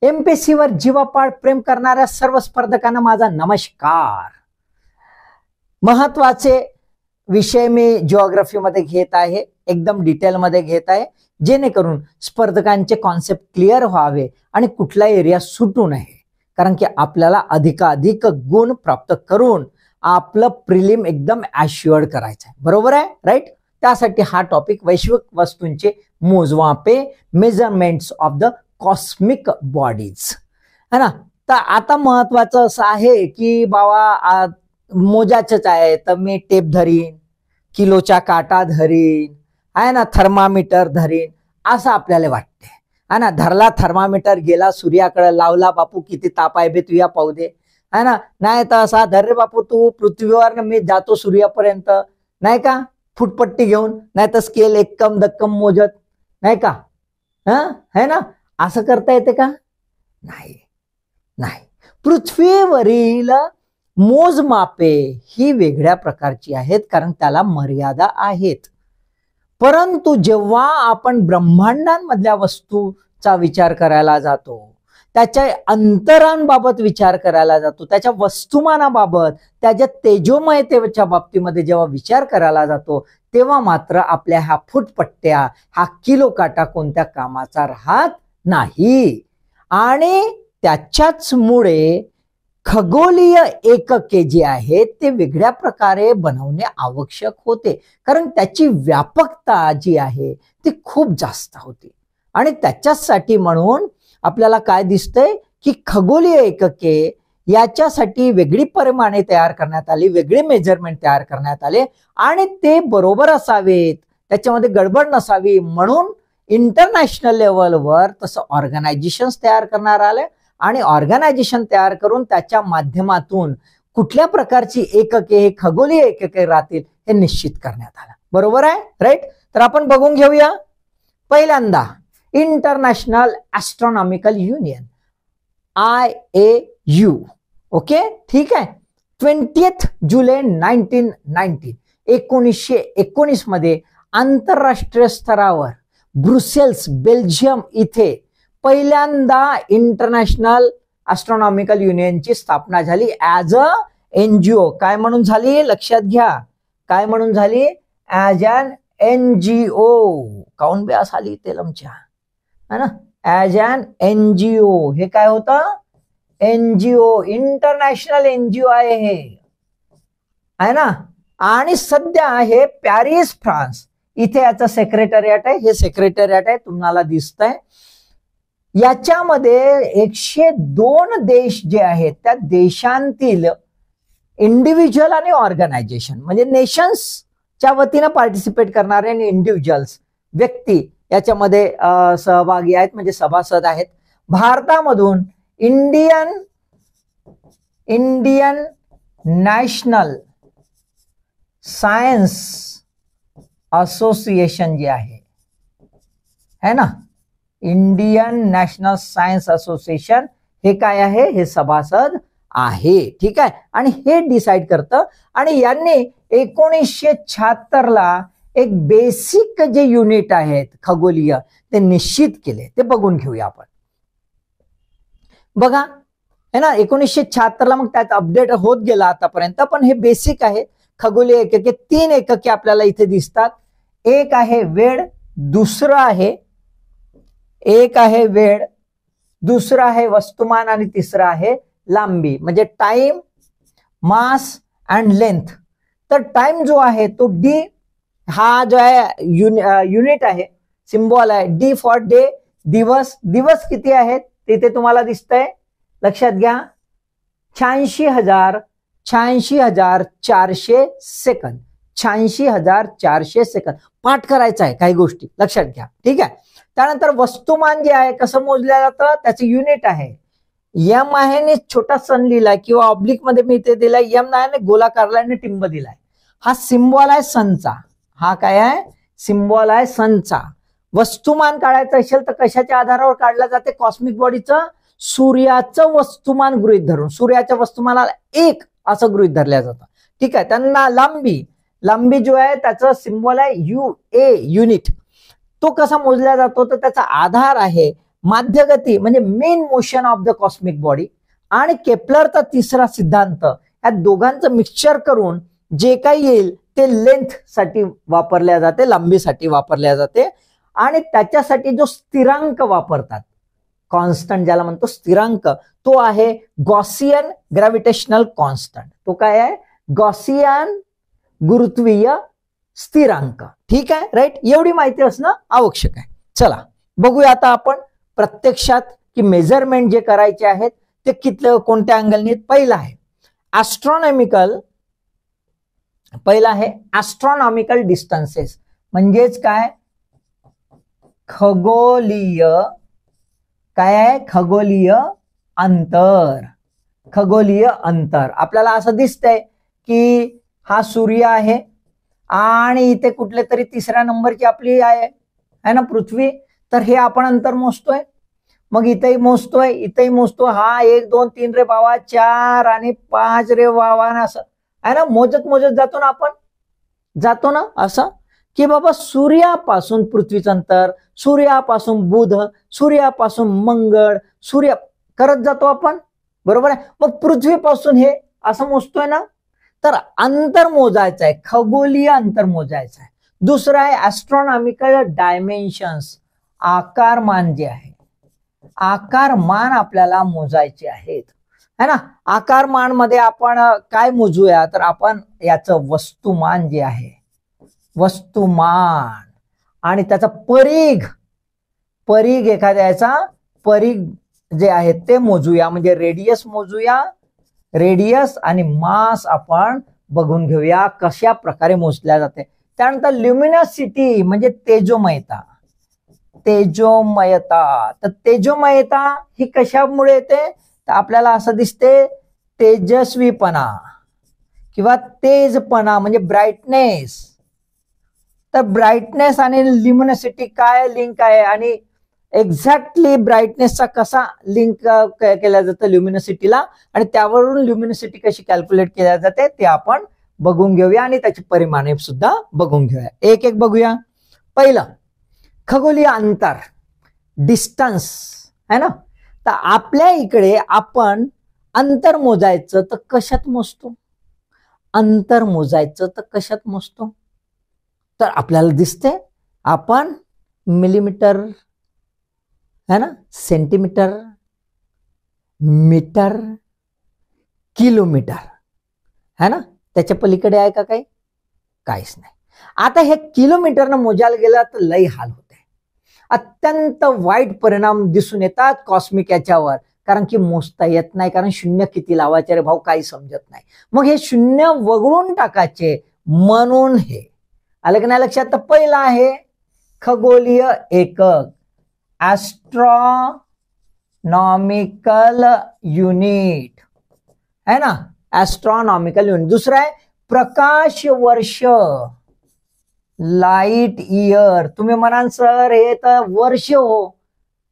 MPSC वर जीवापाड प्रेम करणाऱ्या सर्व स्पर्धकांना माझा नमस्कार। महत्वाचे विषय मी जिओग्राफी मध्ये घेत आहे, एकदम डिटेल मध्ये घेत आहे, जेणेकरून स्पर्धकांचे कॉन्सेप्ट क्लिअर व्हावे आणि कुठला एरिया सुटू नये, कारण की आपल्याला अधिकाधिक गुण प्राप्त करून आपलं प्रिलिम एकदम ॲश्युअर्ड करायचं आहे। बरोबर आहे, राईट? त्यासाठी हा टॉपिक वैश्विक वस्तूंचे मोजमापे, measurements of the cosmic bodies है ना। तर आता महत्वाचं असं आहे की बाबा मोजाचंच आहे तर मी टेप धरीन, किलोचा काटा धरीन, आहे ना, थर्मामीटर धरीन असं आपल्याला वाटते है ना। धरला थर्मामीटर, गेला सूर्याकडे, लावला बापू किती ताप आहे बे तुया पाहू दे, है ना। नाही तर असा धर रे बापू तू पृथ्वीवर, मी जातो सूर्यापर्यंत, नाही का, फुटपट्टी घेऊन, नाही तर स्केल एक्कम दक्कम मोजत, नाही का, है ना। असं करता येते का? नाही नाही। पृथ्वीवरील मोजमापे ही वेगळ्या प्रकारची आहेत, कारण त्याला मर्यादा आहेत। परंतु जेव्हा आपण ब्रह्मांडांमधल्या वस्तूचा विचार करायला जातो, त्याच्या अंतरांबाबत विचार करायला जातो, त्याच्या वस्तुमानाबाबत, त्याच्या तेजोमयतेच्या बाबतीमध्ये जेव्हा विचार करायला जातो, तेव्हा मात्र आपल्या ह्या फुटपट्ट्या, हा किलो काटा कोणत्या कामाचा राहत नाही। आणि त्याच्याचमुळे खगोलीय एकके जे आहेत ते वेगळ्या प्रकारे बनवणे आवश्यक होते, कारण त्याची व्यापकता जी आहे ती खूप जास्त होती। आणि त्याच्यासाठी म्हणून आपल्याला काय दिसतंय की खगोलीय एकके याच्यासाठी वेगळी परिमाणे तयार करण्यात आली, वेगळे मेजरमेंट तयार करण्यात आले, आणि ते बरोबर असावेत, त्याच्यामध्ये गडबड नसावी म्हणून इंटरनॅशनल लेवलवर तसं ऑर्गनायझेशन्स तयार करणार आले, आणि ऑर्गनायझेशन तयार करून त्याच्या माध्यमातून कुठल्या प्रकारची एकके हे खगोलीय एकके राहतील हे निश्चित करण्यात आलं। बरोबर आहे, राईट? तर आपण बघून घेऊया। पहिल्यांदा international astronomical union, IAU, okay, ठीक आहे। 20 जुलै 1919 मध्ये आंतरराष्ट्रीय स्तरावर ब्रुसेल्स, बेल्जियम इथे पहिल्यांदा इंटरनॅशनल ॲस्ट्रॉनॉमिकल युनियनची स्थापना झाली ॲज अ NGO। काय म्हणून झाली लक्षात घ्या, काय म्हणून झाली? As an NGO। काऊन बे असा लिहिते लमच्या, है ना, ॲज अन NGO। हे काय होतं? NGO, इंटरनॅशनल NGO आहे हे, आहे ना। आणि सध्या आहे पॅरिस, फ्रान्स इथे याचं सेक्रेटरिएट आहे। हे सेक्रेटरिएट आहे, तुम्हाला दिसतंय। याच्यामध्ये 102 देश जे आहेत त्या देशांतील इंडिव्हिज्युअल आणि ऑर्गनायझेशन, म्हणजे नेशन्सच्या वतीनं पार्टिसिपेट करणारे आणि इंडिव्हिज्युअल्स, व्यक्ती याच्यामध्ये सहभागी आहेत, म्हणजे सभासद आहेत। भारतामधून इंडियन नॅशनल सायन्स असोसिएशन जे आहे ना, इंडियन नॅशनल सायन्स असोसिएशन हे काय आहे? हे सभासद आहे, ठीक आहे। आणि हे डिसाइड करतं, आणि यांनी 1976 ला एक बेसिक जे युनिट आहेत खगोलीय ते निश्चित केले, ते बघून घेऊया आपण। बघा है ना, 1976 ला मग त्यात अपडेट होत गेला आतापर्यंत, पण हे बेसिक आहे खगोलीय एकके। 3 एकके आपल्याला इथे दिसतात, एक आहे वेळ, दुसरं आहे वेळ, दुसरं आहे वस्तुमान, आणि तिसरं आहे लांबी, म्हणजे टाइम, मास अँड लेंथ। तर टाइम जो आहे तो D, हा जो आहे युनिट आहे, सिम्बॉल आहे D फॉर डे, दिवस। दिवस किती आहेत तिथे तुम्हाला दिसतंय, लक्षात घ्या, 86,400 सेकंद, 86,400 सेकंद। पाठ करायचा आहे काही गोष्टी, लक्षात घ्या, ठीक आहे। त्यानंतर वस्तुमान जे आहे कसं मोजलं जातं, त्याचं युनिट आहे M आहे ने छोटा सन लिहिलाय, किंवा ऑब्लिक मध्ये मी इथे दिलाय M नाही, गोलाकारला आणि टिंब दिलाय। हा सिम्बॉल आहे सनचा, हा काय आहे? सिम्बॉल आहे सनचा। वस्तुमान काढायचं असेल तर कशाच्या आधारावर काढलं जाते? कॉस्मिक बॉडीचं सूर्याचं वस्तुमान गृहीत धरून, सूर्याच्या वस्तुमानाला 1 असं गृहीत धरल्या जातं, ठीक आहे। त्यांना लांबी जो आहे त्याचं सिम्बॉल आहे UA, युनिट। तो कसा मोजला जातो? तर त्याचा आधार आहे माध्यगती म्हणजे main motion of the cosmic body आणि केपलरचा तिसरा सिद्धांत, या दोघांचं मिक्सचर करून जे काही येईल ते लेंथ साठी वापरल्या जाते, लांबीसाठी वापरल्या जाते. आणि त्याच्यासाठी जो स्थिरांक वापरतात, कॉन्स्टंट ज्याला म्हणतो स्थिरांक, तो आहे गॉसियन ग्रॅव्हिटेशनल कॉन्स्टंट. तो काय आहे? गॉसियन गुरुत्वीय स्थिरांक. ठीक आहे, राईट. एवढी माहिती असणं आवश्यक आहे. चला बघूया आता आपण प्रत्यक्षात की मेजरमेंट जे करायचे आहेत ते किती कोणत्या अँगलने. पहिला आहे ॲस्ट्रॉनॉमिकल, पहिला आहे ॲस्ट्रॉनॉमिकल डिस्टन्सेस, म्हणजेच काय? खगोलीय, काय आहे? खगोलीय अंतर. खगोलीय अंतर आपल्याला असं दिसतंय की हा सूर्य आहे आणि इथे कुठले तरी तिसऱ्या नंबरची आपली आहे ना पृथ्वी. तर हे आपण अंतर मोजतोय, मग इथेही मोजतोय, इथेही मोजतो. हा 1 2 3 रे बाबा, 4 आणि 5 रे बाबा, असं आहे ना, मोजत मोजत जातो ना आपण, जातो ना असं की बाबा सूर्यापासून पृथ्वीचं अंतर, सूर्यापासून बुध, सूर्यापासून मंगळ, सूर्य करत जातो आपण, बरोबर आहे. मग पृथ्वीपासून हे असं मोजतोय ना. तर अंतर मोजायचं आहे, खगोलीय अंतर मोजायचं आहे. दुसरं आहे ॲस्ट्रॉनॉमिकल डायमेन्शन्स, आकारमान जे आहे, आकारमान आपल्याला मोजायचे आहेत, है ना. आकारमान मध्ये आपण काय मोजूया? तर आपण याचं वस्तुमान जे आहे, वस्तुमान, आणि त्याचा परीघ, परीघ एखाद्याचा परीघ जे आहे ते मोजूया, म्हणजे रेडियस मोजूया. रेडियस आणि मास आपण बघून घेऊया कशा प्रकारे मोजल्या जाते. त्यानंतर ल्युमिनसिटी म्हणजे तेजोमयता, तेजोमयता. तर तेजोमयता ही कशामुळे येते? तर आपल्याला असं दिसते तेजस्वीपणा किंवा तेजपणा म्हणजे ब्राईटनेस. तर ब्राईटनेस आणि ल्युमिनसिटी काय लिंक आहे, आणि एक्झॅक्टली ब्राईटनेसचा कसा लिंक केला जातं ल्युमिनसिटीला, आणि त्यावरून ल्युमिनसिटी कशी कॅल्क्युलेट केल्या जाते ते आपण बघून घेऊया आणि त्याची परिमाणे सुद्धा बघून घेऊया. एक एक बघूया. पहिलं खगोलीय अंतर, डिस्टन्स, है ना. तर आपल्या इकडे आपण अंतर मोजायचं तर कशात मोजतो? अंतर मोजायचं तर कशात मोजतो? तर आपल्याला दिसते आपण मिलीमीटर, है ना, सेंटीमीटर, मीटर, किलोमीटर, है ना. त्याच्या पलीकडे आहे का काही? काहीच नाही. आता हे किलोमीटरनं मोजायला गेला तर लई हाल होते, अत्यंत वाईट परिणाम दिसून येतात कॉस्मिक याच्यावर, कारण की मोजता येत नाही, कारण शून्य किती लावायचे रे भाऊ काही समजत नाही. मग हे शून्य वगळून टाकायचे, म्हणून हे आलं की नाही लक्षात. तर पहिला आहे खगोलीय एकक, ॲस्ट्रॉनॉमिकल युनिट, है ना, ॲस्ट्रॉनॉमिकल युनिट. दुसरा आहे प्रकाश वर्ष, लाईट इयर. तुम्ही म्हणाल सर हे तर वर्ष हो,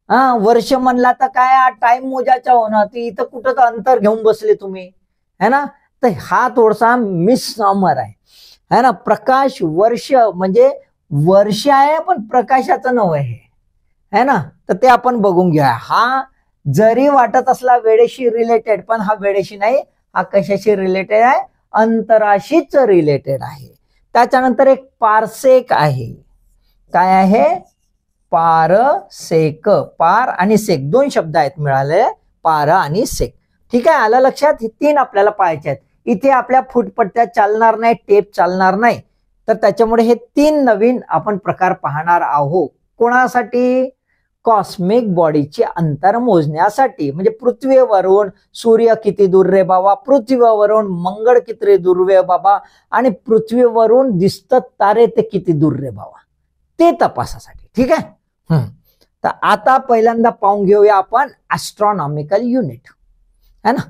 हा वर्ष म्हणला तर काय टाइम मोजायचा हो ना, ती इथं कुठं तर अंतर घेऊन बसले तुम्ही, है ना. तर हा थोडासा मिसनॉमर आहे ना. प्रकाश वर्ष म्हणजे वर्ष आहे पण प्रकाशाचं नाव आहे, है ना. तर ते आपण बघून घ्या. हा जरी वाटत असला वेळेशी रिलेटेड, पण हा वेळेशी नाही, हा कशाशी रिलेटेड आहे? अंतराशीच रिलेटेड आहे. त्याच्यानंतर एक पारसेक आहे. काय आहे? पारसेक. पार आणि सेक दोन शब्द आहेत मिळाले, पार आणि सेक. ठीक आहे, आलं लक्षात. हे तीन आपल्याला पाहायचे आहेत. इथे आपल्या फुटपट्ट्या चालणार नाही, टेप चालणार नाही, तर त्याच्यामुळे हे तीन नवीन आपण प्रकार पाहणार आहोत. कोणासाठी? कॉस्मिक बॉडीचे अंतर मोजण्यासाठी. म्हणजे पृथ्वीवरून सूर्य किती दूर रे बाबा, पृथ्वीवरून मंगळ किती दूर रे बाबा, आणि पृथ्वीवरून दिसतात तारे ते किती दूर रे बाबा, ते तपासासाठी. ठीक आहे. तर आता पहिल्यांदा पाहून घेऊया आपण ॲस्ट्रॉनॉमिकल युनिट, है ना.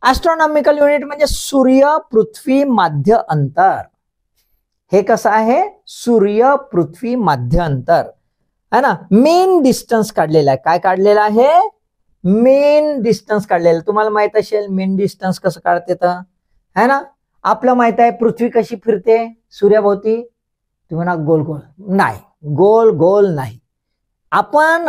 ॲस्ट्रॉनॉमिकल युनिट म्हणजे सूर्य पृथ्वी माध्य अंतर. हे कसं आहे? सूर्य पृथ्वी माध्य अंतर, है ना. मेन डिस्टन्स काढलेला आहे. काय काढलेला आहे? मेन डिस्टन्स काढलेला. तुम्हाला माहित असेल मेन डिस्टन्स कसं काढते तर, है ना. आपलं माहित आहे पृथ्वी कशी फिरते सूर्याभोवती. तुम्ही ना गोल गोल नाही, गोल गोल नाही. आपण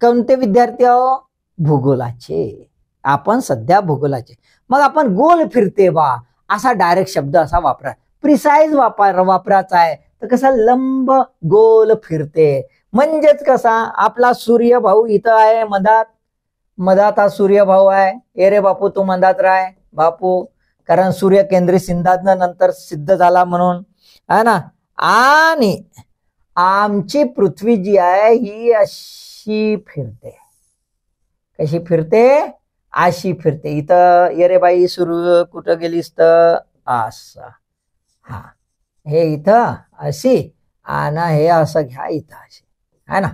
कोणते विद्यार्थी आहो? भूगोलाचे. आपण सध्या भूगोलाचे. मग आपण गोल फिरते बा असा डायरेक्ट शब्द असा वापरा, प्रिसाइज वापरायचा आहे. तर कसा? लंब गोल फिरते. म्हणजेच कसा? आपला सूर्य भाऊ इथं आहे मधात हा सूर्य भाऊ आहे. ए रे बापू तू मधात राय बापू, कारण सूर्य केंद्रित सिद्धांत नंतर सिद्ध झाला म्हणून है ना. आणि आमची पृथ्वी जी आहे ही अशी फिरते. कशी फिरते? अशी फिरते. इथं ये रे बाई सूर्य कुठं गेलीस तर असं, हा हे इथं अशी आणि हे असं घ्या इथं अशी, है ना.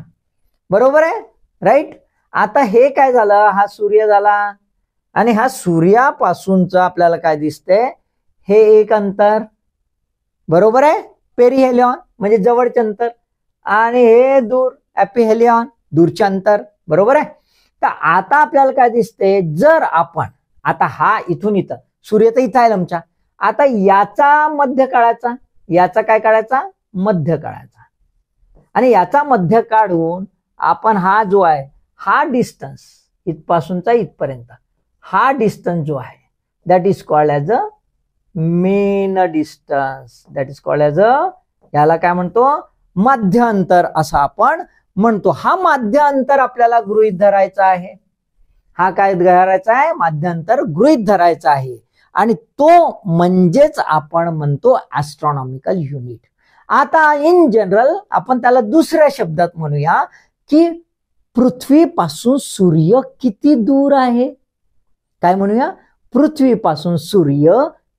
बरोबर आहे, राईट. आता हे काय झालं? हा सूर्य झाला आणि हा सूर्यापासूनच आपल्याला काय दिसतंय? हे एक अंतर, बरोबर आहे, पेरिहेलियॉन म्हणजे जवळचे अंतर, आणि हे दूर एपिहेलियॉन दूरचे अंतर, बरोबर आहे. तर आता आपल्याला काय दिसते? जर आपण आता हा इथून इथं सूर्य तर इथं आहे आमच्या, आता याचा मध्य काढायचा, याचा काय काढायचा? मध्य काढायचा. आणि याचा मध्य काढून आपण हा जो आहे हा डिस्टन्स इथपासूनचा इथपर्यंत हा डिस्टन्स जो आहे that is called as a main distance. That is called as अ, याला काय म्हणतो? मध्य अंतर असं आपण म्हणतो. हा माध्य अंतर आपल्याला गृहीत धरायचा आहे. हा काय धरायचा आहे? माध्य अंतर गृहीत धरायचा आहे. आणि तो म्हणजेच आपण म्हणतो ऍस्ट्रॉनॉमिकल युनिट. आता इन जनरल आपण त्याला दुसऱ्या शब्दात म्हणूया की पृथ्वीपासून सूर्य किती दूर आहे. काय म्हणूया? पृथ्वीपासून सूर्य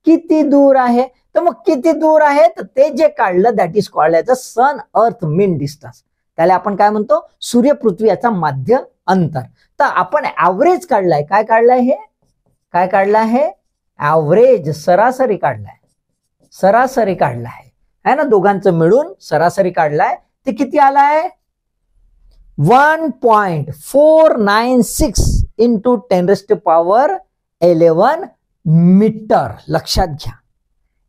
किती दूर आहे. तर मग किती दूर आहे? तर ते जे काढलं that is called as a sun earth mean distance. त्याला आपण काय म्हणतो? सूर्य पृथ्वी याचा माध्य अंतर. तर आपण ऍव्हरेज काढलाय. काय काढलाय? हे काय काढलं आहे? ऍव्हरेज, सरासरी काढलाय. सरासरी काढलाय है ना, दोघांचं मिळून सरासरी काढलाय. ते किती आलाय? 1.496 इंटू 10⁻11 मीटर. लक्षात घ्या,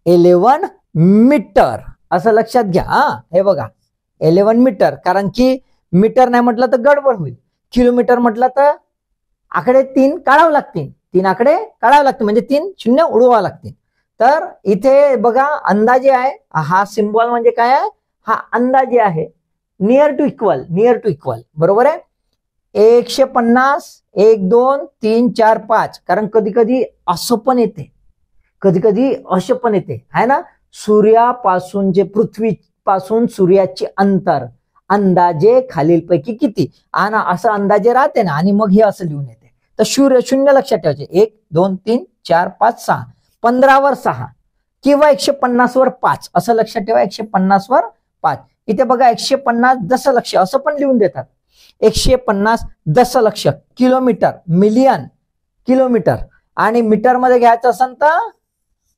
11 मीटर असं लक्षात घ्या. हा हे बघा 11 मीटर, कारण की मीटर नाही म्हटलं तर गडबड होईल. किलोमीटर म्हटलं तर आकडे 3 काढावं लागतील, 3 आकडे काढावे लागतील, म्हणजे 3 शून्य उडवावं लागतील. तर इथे बघा अंदाजे आहे. हा सिम्बॉल म्हणजे काय आहे? हा अंदाजे आहे. Near to equal, near to equal, बरोबर आहे. 150, 1 2 3 4 5, कारण कधी कधी असं पण येते, कधी कधी असं पण येते है ना. सूर्यापासून जे पृथ्वीपासून सूर्याचे अंतर अंदाजे खालीलपैकी किती, आणि असं अंदाजे राहते ना, आणि मग हे असं लिहून येते. तर शून्य लक्षात ठेवायचे. 1 2 3 4 5 6, 15 वर 6 किंवा 150 वर 5 असं लक्षात ठेवा. 150 वर 5. इथे बघा 150 दशलक्ष असं पण लिहून देतात. 150 दशलक्ष किलोमीटर, मिलियन किलोमीटर, आणि मीटर मध्ये घ्यायचं असेल तर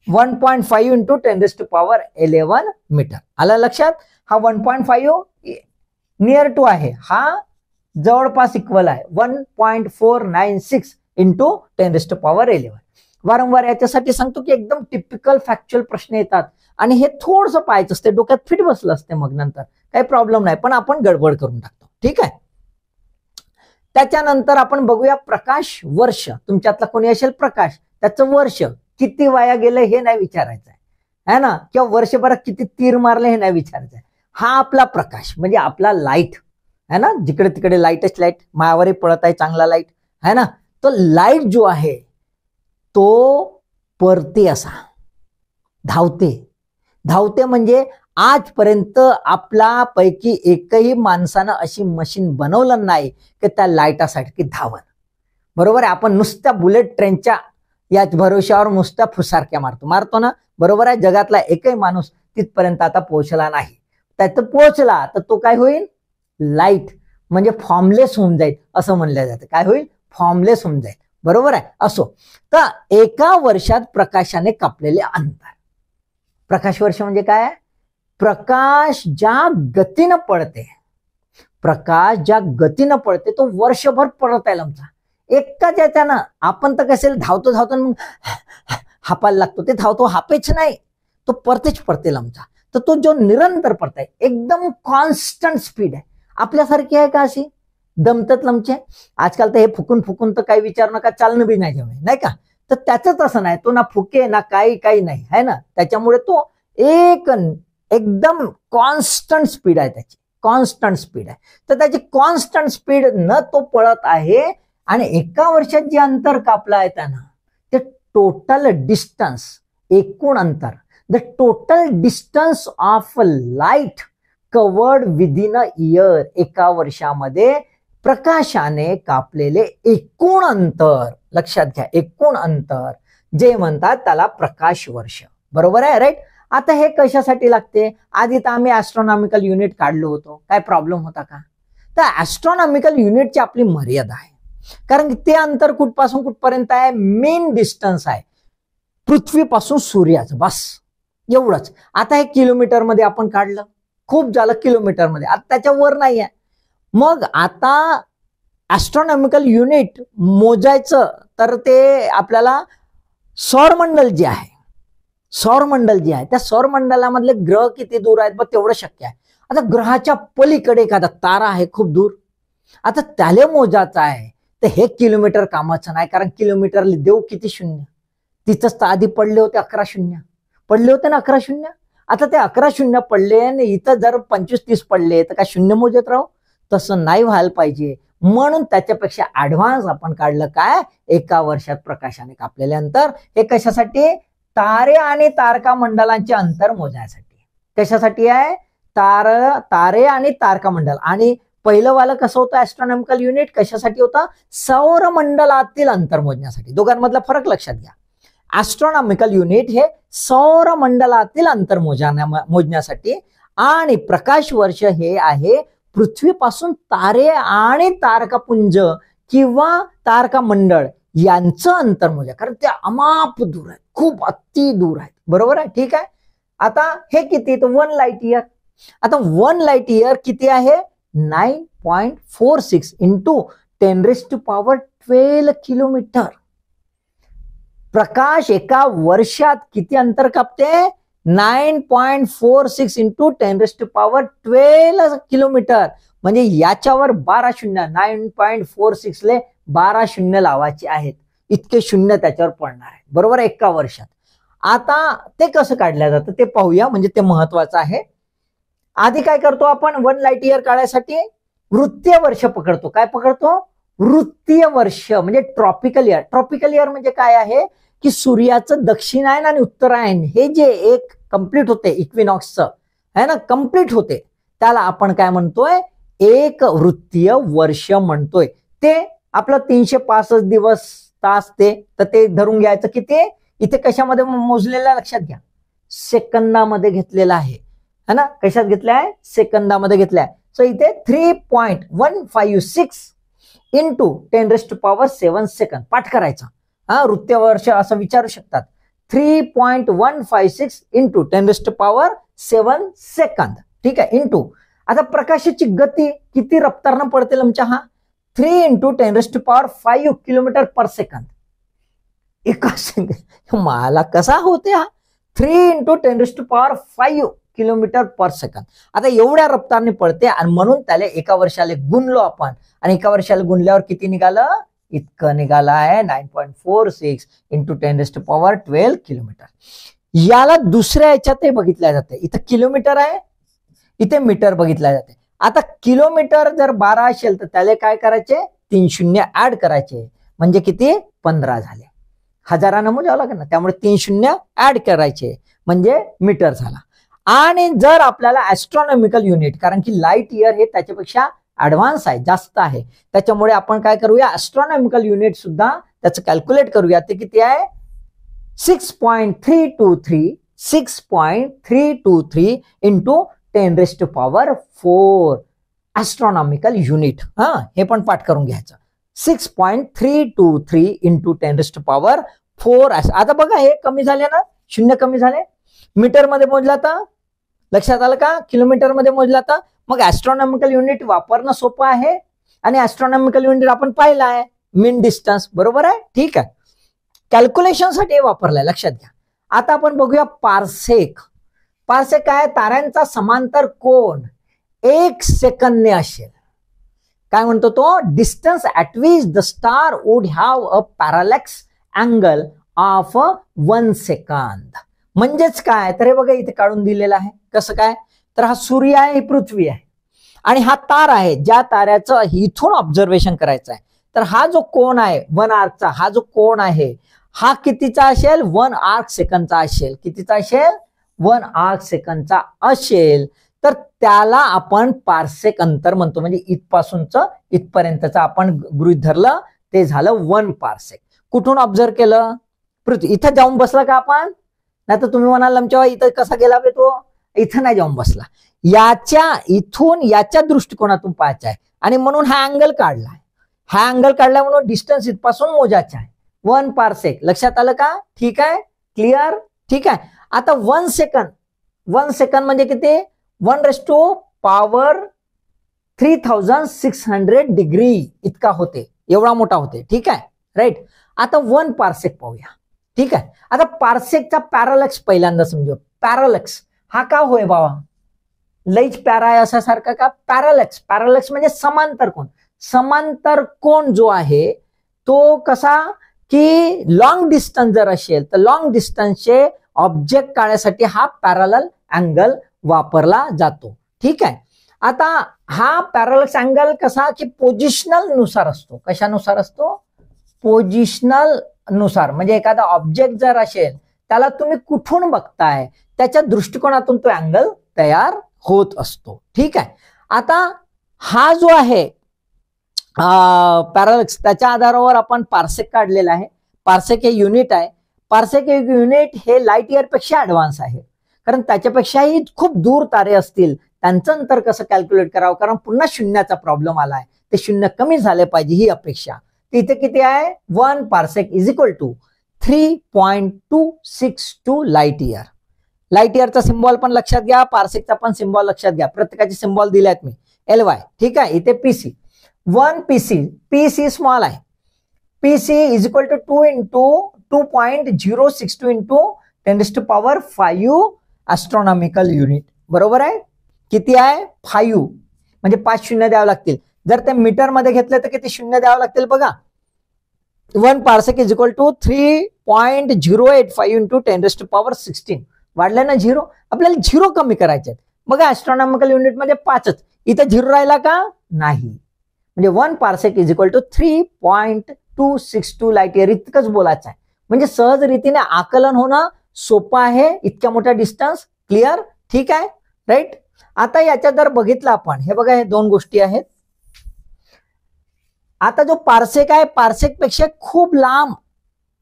1.5 इंटू 10⁻11 मीटर. आलं लक्षात? हा 1.5 नियर टू आहे, हा जवळपास इक्वल आहे 1.496 इंटू 10⁻11. वारंवार याच्यासाठी सांगतो की एकदम टिपिकल फॅक्च्युअल प्रश्न येतात आणि हे थोडंसं पाहायचं असते, डोक्यात फिट बसलं असते, मग नंतर काही प्रॉब्लेम नाही, पण आपण गडबड करून टाकतो. ठीक आहे. त्याच्यानंतर आपण बघूया प्रकाश वर्ष. तुमच्यातला कोणी असेल प्रकाश, त्याचं वर्ष किती वाया गेलं हे नाही विचारायचं आहे ना, किंवा वर्षभरात किती तीर मारले हे नाही विचारायचं आहे. हा आपला प्रकाश म्हणजे आपला लाईट है ना. जिकडे तिकडे लाईटच लाईट, मायावरही पडत आहे चांगला लाईट है ना. तो लाईट जो आहे तो परते असा धावते म्हणजे आजपर्यंत आपला पैकी एकही माणसानं अशी मशीन बनवलं नाही की त्या लाईटासाठी धावन. बरोबर आहे. आपण नुसत्या बुलेट ट्रेनच्या याच भरोश्यावर नुसत्या फुसारक्या मारतो ना, बरोबर आहे. जगातला एकही माणूस तिथपर्यंत आता पोहोचला नाही. त्यात पोहोचला तर तो काय होईल? लाईट म्हणजे फॉर्मलेस होऊन जाईल असं म्हणलं जातं. काय होईल? फॉर्मलेस होऊन जाईल. बरोबर आहे. असो, तर एका वर्षात प्रकाशाने कापलेले अंतर. प्रकाश वर्ष म्हणजे काय? प्रकाश ज्या गतीनं पडते तो वर्षभर पडत आहे आमचा एकाच याच्यानं. आपण तर कसे धावतो मग हापायला लागतो, ते धावतो हापेच नाही, तो पडते आमचा. तर तो जो निरंतर पडताय एकदम कॉन्स्टंट स्पीड आहे. आपल्यासारखी आहे का अशी? दमतात लमचे. आजकाल तर हे फुकून फुकून तर काही विचार नका, चालणं बी नाही जेव्हा, नाही का. तर त्याच असं नाही, तो ना फुके ना काही नाही आहे ना. त्याच्यामुळे तो एकदम कॉन्स्टंट स्पीड आहे त्याची, कॉन्स्टंट स्पीड आहे. तर त्याची कॉन्स्टंट स्पीड न तो पळत आहे आणि एका वर्षात जे अंतर कापलं आहे त्यानं, ते टोटल डिस्टन्स, एकूण अंतर, the total distance of light covered within a year, एका वर्षामध्ये प्रकाशाने कापलेले एकूण अंतर, लक्षात घ्या, एकूण अंतर, जे म्हणतात त्याला प्रकाश वर्ष. बरोबर आहे, राईट. आता हे कशासाठी लागते? आधी तर आम्ही ऍस्ट्रॉनॉमिकल युनिट काढलो होतो, काय प्रॉब्लेम होता का? तर ऍस्ट्रॉनॉमिकल युनिटची आपली मर्यादा आहे, कारण ते अंतर कुठपासून कुठपर्यंत आहे? मेन डिस्टन्स आहे पृथ्वीपासून सूर्याचं, बस एवढंच. आता हे किलोमीटर मध्ये आपण काढलं, खूप झालं किलोमीटर मध्ये, आता त्याच्यावर नाही आहे. मग आता ऍस्ट्रॉनॉमिकल युनिट मोजायचं तर ते आपल्याला सौरमंडल जे आहे, सौरमंडल जे आहे त्या सौरमंडलामधले ग्रह किती दूर आहेत, बघ तेवढं शक्य आहे. आता ग्रहाच्या पलीकडे एखादा तारा आहे खूप दूर, आता त्याला मोजायचं आहे, तर हे किलोमीटर कामाचं नाही, कारण किलोमीटर देऊ किती शून्य, तिथंच तर आधी पडले होते 11 शून्य, पडले होते ना 11 शून्य. आता ते 11 शून्य पडले आणि इथं जर 25-30 पडले तर काय शून्य मोजत राहू? तसं नाही व्हायला पाहिजे. म्हणून त्याच्यापेक्षा ऍडव्हान्स आपण काढलं काय, एका वर्षात प्रकाशाने कापलेले अंतर. हे कशासाठी? तारे आणि तारका मंडलांचे अंतर मोजण्यासाठी. कशासाठी आहे? तारे आणि तारका मंडल. आणि पहिलं वालं कसं होतं ऍस्ट्रॉनॉमिकल युनिट, कशासाठी होतं? सौरमंडलातील अंतर मोजण्यासाठी. दोघांमधला फरक लक्षात घ्या. ऍस्ट्रॉनॉमिकल युनिट हे सौरमंडलातील अंतर मोजण्यासाठी, आणि प्रकाश वर्ष हे आहे पृथ्वीपासून तारे आणि तारकापुंज किंवा तारका मंडळ यांचं अंतर मोजा, कारण ते अमाप दूर आहेत, खूप अति दूर आहेत. बरोबर आहे, ठीक आहे. आता हे किती? तर 1 लाईट इयर. आता 1 लाईट इयर किती आहे? 9.46 इंटू 10⁻12 किलोमीटर. प्रकाश एका वर्षात किती अंतर कापते? 9.46 इंटू 10⁻12 किलोमीटर. म्हणजे याच्यावर 12 शून्य, 9.46 ले 12 शून्य लावायचे आहेत, इतके शून्य त्याच्यावर पडणार आहे. बरोबर, एका वर्षात. आता ते कसं काढलं जातं ते पाहूया, म्हणजे ते महत्वाचं आहे. आधी काय करतो आपण? 1 लाईट इयर काढायसाठी वृत्तीय वर्ष पकडतो. काय पकडतो? वृत्तीय वर्ष, म्हणजे ट्रॉपिकल इयर. ट्रॉपिकल इयर म्हणजे काय आहे की सूर्याचं दक्षिणायन आणि उत्तरायण हे जे एक कंप्लीट होते, इक्विनॉक्सचं है ना, कंप्लीट होते, त्याला आपण काय म्हणतोय? एक वृत्तीय वर्ष म्हणतोय. ते आपलं 365 दिवस तास तर ते धरून घ्यायचं. किती? इथे कशामध्ये मोजलेलं लक्षात घ्या, सेकंदामध्ये घेतलेलं आहे, है ना. कशात घेतलं आहे? सेकंदामध्ये घेतलं आहे. सो इथे 3.156 इंटू 10⁻7 सेकंद पाठ करायचा. वृत्तीय वर्ष असं विचारू शकतात. 3.156 इंटू 10⁻7 सेकंद, ठीक आहे, इंटू. आता प्रकाशाची गती किती रफ्तारनं पडते आमच्या? 3 इंटू 10⁻5 किलोमीटर पर सेकंद. एका सेकंद मला कसा होते हा? 3 इंटू 10⁻5 किलोमीटर पर सेकंद. आता एवढ्या रफ्तारने पडते, आणि म्हणून त्याला एका वर्षाला गुणलो आपण, आणि एका वर्षाला गुणल्यावर किती निघालं? इतकं निघालं आहे 9.46 इंटू 10⁻12 किलोमीटर. याला दुसऱ्या याच्यात बघितल्या जाते. इथं किलोमीटर आहे, इथे मीटर बघितल्या जाते. आता किलोमीटर जर 12 असेल तर त्याला काय करायचे? 3 शून्य ऍड करायचे, म्हणजे किती? 15 झाले. हजारानं मोजावं लागेल ना, त्यामुळे 3 शून्य ऍड करायचे म्हणजे मीटर झाला. आणि जर आपल्याला ऍस्ट्रॉनॉमिकल युनिट, कारण की लाईट इयर हे त्याच्यापेक्षा ऍडव्हान्स आहे, जास्त आहे, त्याच्यामुळे आपण काय करूया? ऍस्ट्रॉनॉमिकल युनिट सुद्धा त्याचं कॅल्क्युलेट करूया. ते किती आहे? 6.323 इंटू 10⁻4 ऍस्ट्रॉनॉमिकल युनिट. हे पण पाठ करून घ्यायचं. 6.323 इंटू 10⁻4. आता बघा हे कमी झाले ना, शून्य कमी झाले. मीटर मध्ये मोजला तर लक्षात आलं का? किलोमीटर मध्ये मोजला तर मग ऍस्ट्रॉनॉमिकल युनिट वापरणं सोपं आहे, आणि ऍस्ट्रॉनॉमिकल युनिट आपण पाहिलं आहे मीन डिस्टन्स. बरोबर आहे, ठीक आहे. कॅल्क्युलेशन साठी वापरलाय, लक्षात घ्या. आता आपण बघूया पारसेक. पारसेक काय? ताऱ्यांचा समांतर कोन 1 सेकंदने असेल. काय म्हणतो तो, distance at which the star would have a parallax angle of 1 second. म्हणजेच काय, तर हे बघा इथे काढून दिलेलं आहे. कसं काय, तर हा सूर्य आहे, ही पृथ्वी आहे आणि हा तार आहे, ज्या ताऱ्याचं इथून ऑब्झर्वेशन करायचं आहे. तर हा जो कोण आहे 1 आर्कचा, हा जो कोण आहे हा कितीचा असेल, 1 आर्क सेकंदचा असेल. कितीचा असेल, 1 आर्क सेकंदचा असेल. तर त्याला आपण पारसेक अंतर म्हणतो. म्हणजे इथपासूनचं इथपर्यंतचं आपण गृहीत धरलं ते झालं 1 पारसेक. कुठून ऑब्झर्व केलं, पृथ्वी. इथं जाऊन बसला का आपण, नाही तर तुम्ही म्हणाल आमच्या इथं कसा गेला बे तो, इथं नाही जाऊन बसला. इथून याच्या दृष्टिकोनातून पाहायचा आहे आणि म्हणून हा अँगल काढलाय. हा अँगल काढला म्हणून डिस्टन्स इथपासून मोजायचा आहे 1 पारसेक. लक्षात आलं का, ठीक आहे, क्लिअर, ठीक आहे. आता 1 सेकंद म्हणजे किती, 1⁻³ डिग्री इतका होते, एवढा मोठा होते, ठीक आहे, राईट. आता 1 पारसेक पाहूया, ठीक आहे. आता पारसेकचा पॅरालॅक्स पहिल्यांदा समजू. पॅरालॅक्स हा का होय बाबा, लईच पॅरा आहे असा सारखा का, पॅरालॅक्स. पॅरालॅक्स म्हणजे समांतर कोण. समांतर कोण जो आहे तो कसा, की लॉंग डिस्टन्स जर असेल तर लॉंग डिस्टन्सचे ऑब्जेक्ट काढण्यासाठी हा पॅरलल अँगल वापरला जातो, ठीक आहे. आता हा पॅरलॅक्स अँगल कसा, की पोझिशनल नुसार असतो. कशानुसार असतो, पोझिशनल नुसार. म्हणजे एखादा ऑब्जेक्ट जर असेल त्याला तुम्ही कुठून बघताय त्याच्या दृष्टिकोनातून तो अँगल तयार होत असतो, ठीक आहे. आता हा जो आहे पॅरलॅक्स, त्याच्या आधारावर आपण पारसेक काढलेला आहे. पारसेक हे युनिट आहे. पारसेक हे युनिट हे लाईट इयर पेक्षा ऍडव्हान्स आहे, कारण त्याच्यापेक्षाही खूप दूर तारे असतील त्यांचं अंतर कसं कॅल्क्युलेट करावं, कारण पुन्हा शून्याचा प्रॉब्लेम आलाय, ते शून्य कमी झाले पाहिजे ही अपेक्षा. इथे किती आहे, 1 parsec is equal to 3.262 light year. Light इयरचा सिम्बॉल पण लक्षात घ्या, पारसेकचा पण सिम्बॉल लक्षात घ्या. प्रत्येकाचे सिम्बॉल दिले आहेत मी. LY, ठीक आहे. इथे PC 1 PC स्मॉल आहे. PC is equal to 2.062 into 10⁵ astronomical unit. बरोबर आहे. किती आहे, 5, म्हणजे 5 शून्य द्यावे लागतील. जर ते मीटर मध्ये घेतलं तर किती शून्य द्यावं लागतील बघा. 1 parsec is equal to 3.085 into 10⁻16. वाढले ना 0. आपल्याला 0 कमी करायचे आहेत बघा. ॲस्ट्रॉनॉमिकल युनिट मध्ये 5च, इथे 0 राहिला का नाही. म्हणजे 1 parsec is equal to 3.262 light year इतकंच बोलायचं आहे. म्हणजे सहज रीतीने आकलन होणं सोपं आहे इतक्या मोठ्या डिस्टन्स. क्लिअर, ठीक आहे, राईट. आता याच्यात जर बघितलं आपण, हे बघा, हे 2 गोष्टी आहेत. आता जो पारसेक आहे, पारसेक पेक्षा खूप लांब,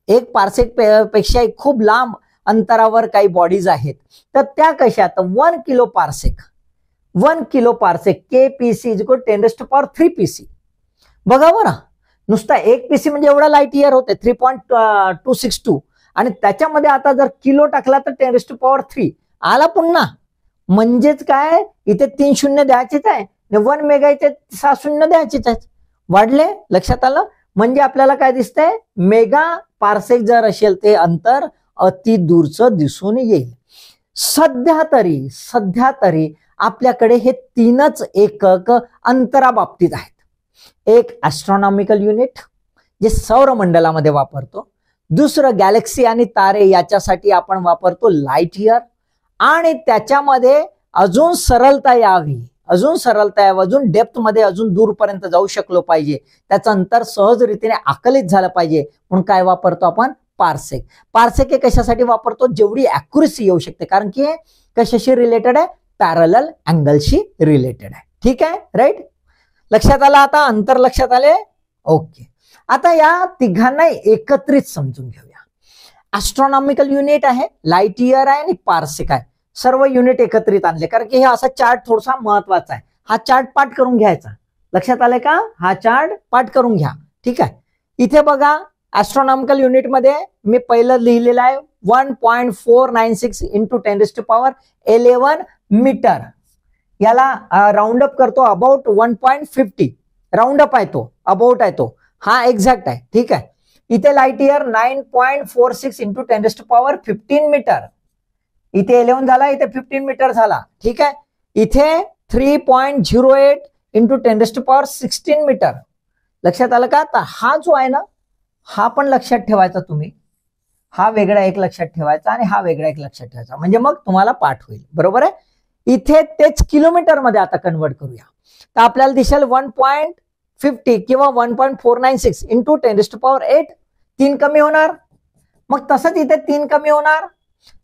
एक पारसेक पेक्षा खूप लांब अंतरावर काही बॉडीज आहेत. तर त्या कशा, तर 1 kilo parsec, 1 kilo parsec KPC is equal 10⁻³ PC. बघा बरं, नुसता 1 PC म्हणजे एवढा लाईट इयर होते 3.262, आणि त्याच्यामध्ये आता जर किलो टाकला तर 10⁻³ आला पुन्हा. म्हणजेच काय, इथे 3 शून्य द्यायचेच आहे, 1 मेगा इथे 6 शून्य द्यायचेच आहेत. वाढले, लक्षात आलं. म्हणजे आपल्याला काय दिसतंय, मेगा पारसेक जर असेल ते अंतर अति दूरचं दिसून येईल. सध्या तरी आपल्याकडे हे 3च एकक अंतराबाबतीत आहेत. एक ॲस्ट्रॉनॉमिकल युनिट जे सौरमंडलामध्ये वापरतो, दुसरं गॅलेक्सी आणि तारे याच्यासाठी आपण वापरतो लाईट इयर, आणि त्याच्यामध्ये अजून सरलता यावी, अजून डेप्थ मध्ये अजून दूरपर्यंत जाऊ शकलो पाहिजे, त्याचं अंतर सहज रीतीने आकलित झालं पाहिजे, म्हणून काय वापरतो आपण, पारसेक. पारसेक हे कशासाठी वापरतो, जेवढी ॲक्युरेसी येऊ शकते, कारण की हे कशाशी रिलेटेड आहे, पॅरलल अँगलशी रिलेटेड आहे. ठीक आहे, राईट. लक्षात आलं, आता अंतर लक्षात आले. ओके, आता या तिघांना एकत्रित समजून घेऊया. ॲस्ट्रॉनॉमिकल युनिट आहे, लाईट इयर आहे आणि पारसेक आहे. सर्व युनिट एकत्रित आणले, कारण की हे असा चार्ट थोडासा महत्वाचा आहे. हा चार्ट पाठ करून घ्यायचा. लक्षात आले का, हा चार्ट पाठ करून घ्या. ठीक आहे, इथे बघा ॲस्ट्रॉनॉमिकल युनिट मध्ये मी पहिलं लिहिलेलं आहे 1.496 इंटू 10⁻11 मीटर. याला राऊंड अप करतो, अबाउट 1.50 राऊंड अप आहे तो, अबाउट आहे तो, हा एक्झॅक्ट आहे. ठीक आहे, इथे लाईट इयर 9.46 इंटू 10⁻15 मीटर. इथे 11 झाला, इथे 15 मीटर झाला. ठीक आहे, इथे 3.08 इंटू 10⁻16 मीटर. लक्षात आलं का? आता हा जो आहे ना, हा पण लक्षात ठेवायचा तुम्ही. हा वेगळा एक लक्षात ठेवायचा आणि हा वेगळा एक लक्षात ठेवायचा, म्हणजे मग तुम्हाला पाठ होईल. बरोबर आहे. इथे तेच किलोमीटर मध्ये आता कन्वर्ट करूया. तर आपल्याला दिसेल 1.50 किंवा 1.496 इंटू 10⁸ 3 कमी होणार. मग तसंच इथे 3 कमी होणार,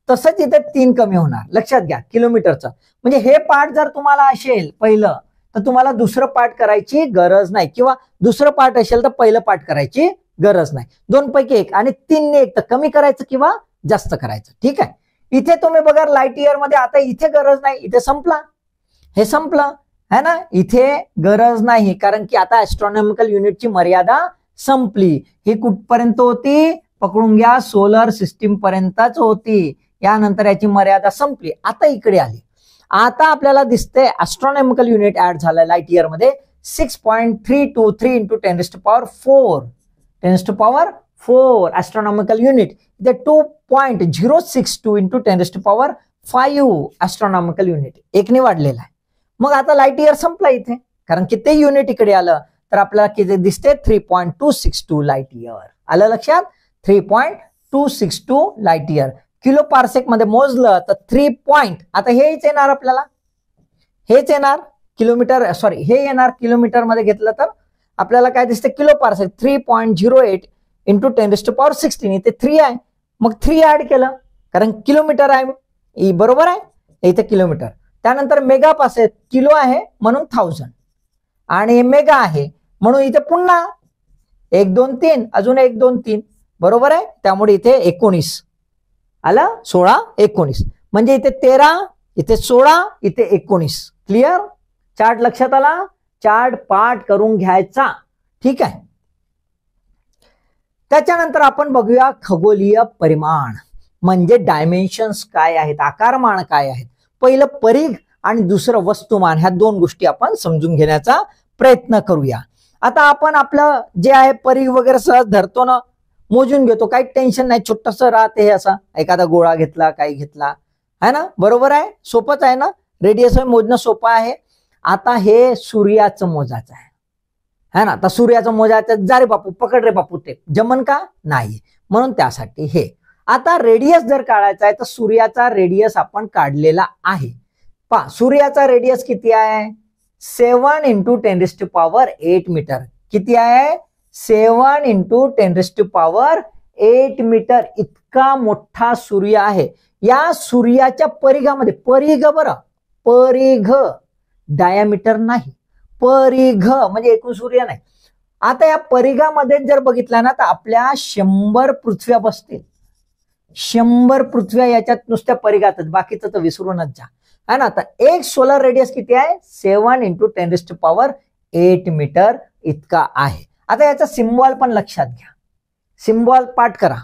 तसंच इथे 3 कमी होणार. लक्षात घ्या किलोमीटरचं. म्हणजे हे पाठ जर तुम्हाला असेल पहिलं, तर तुम्हाला दुसरं पाठ करायची गरज नाही, किंवा दुसरं पाठ असेल तर पहिलं पाठ करायची गरज नाही. 2 पैकी 1 आणि 3 ने 1 तर कमी करायचं किंवा जास्त करायचं. ठीक आहे. इथे तुम्ही बघा लाईट इयर मध्ये आता इथे गरज नाही, इथे संपला, हे संपलं है ना. इथे गरज नाही, कारण की आता ऍस्ट्रॉनॉमिकल युनिटची मर्यादा संपली. ही कुठपर्यंत होती? पकडून घ्या, सोलर सिस्टीम पर्यंतच होती. यानंतर याची मर्यादा संपली. आता इकडे आली. आता आपल्याला दिसते ऍस्ट्रॉनॉमिकल युनिट ऍड झालं लाईट इयर मध्ये 6.323 इंटू 10⁴ 10⁴ ऍस्ट्रॉनॉमिकल युनिट. इथे 2.062 इंटू 10⁵ ऍस्ट्रॉनॉमिकल युनिट. 1 ने वाढलेला आहे. मग आता लाईट इयर संपला इथे, कारण की ते युनिट इकडे आलं तर आपल्याला किती दिसते? 3.262 लाईट इयर. आलं लक्षात? 3.262 लाईट इयर. किलो पार्सेक मध्ये मोजलं तर 3 आता हेच येणार आपल्याला, हेच येणार किलोमीटर, सॉरी हे येणार किलोमीटर मध्ये घेतलं तर आपल्याला काय दिसते? Kilo parsec 3.08 into 10⁻16. इथे 3 आहे, मग 3 ऍड केलं कारण किलोमीटर आहे. बरोबर आहे, इथे किलोमीटर. त्यानंतर मेगा पार्सेक, किलो आहे म्हणून 1000 आणि मेगा आहे म्हणून इथे पुन्हा 1 2 3 अजून 1 2 3. बरोबर आहे. त्यामुळे इथे 19 आलं. 16 19 म्हणजे इथे 13, इथे 16, इथे 19. क्लिअर? चार्ट लक्षात आला? चार्ट पाठ करून घ्यायचा. ठीक आहे. त्याच्यानंतर आपण बघूया खगोलीय परिमाण म्हणजे डायमेन्शन्स काय आहेत, आकारमान काय आहेत. पहिलं परिघ आणि दुसरं वस्तुमान, ह्या 2 गोष्टी आपण समजून घेण्याचा प्रयत्न करूया. आता आपण आपलं जे आहे परिघ वगैरे सहज धरतो ना, मोजून घेतो, काही टेन्शन नाही. छोटस राहते हे असा, एखादा गोळा घेतला, काही घेतला है ना. बरोबर आहे, सोपंच आहे ना. रेडियस मोजणं सोपं आहे. आता हे सूर्याचं मोजायचं आहे ना. आता सूर्याचं मोजायचं, जा रे बापू, पकड रे बापू, ते जमन का? नाही, म्हणून त्यासाठी हे. आता रेडियस जर काढायचा आहे तर सूर्याचा रेडियस आपण काढलेला आहे. पहा सूर्याचा रेडियस किती आहे? 7 इंटू 10⁸ मीटर. किती आहे? 7 इंटू 10⁸ मीटर. इतका मोठा सूर्य आहे. या सूर्याच्या परिघामध्ये, परिघ बरं, परिघ, डायामीटर नाही, परिघ म्हणजे एकूण सूर्य नाही. आता या परिघामध्ये जर बघितला ना तर आपल्या 100 पृथ्व्या बसतील. 100 पृथ्व्या याच्यात नुसत्या परिघातच, बाकीचं तर विसरूनच जा है ना. तर एक सोलर रेडियस किती आहे? 7 इंटू 10⁸ मीटर इतका आहे. आता याचा सिम्बॉल पण लक्षात घ्या. सिम्बॉल पाठ करा.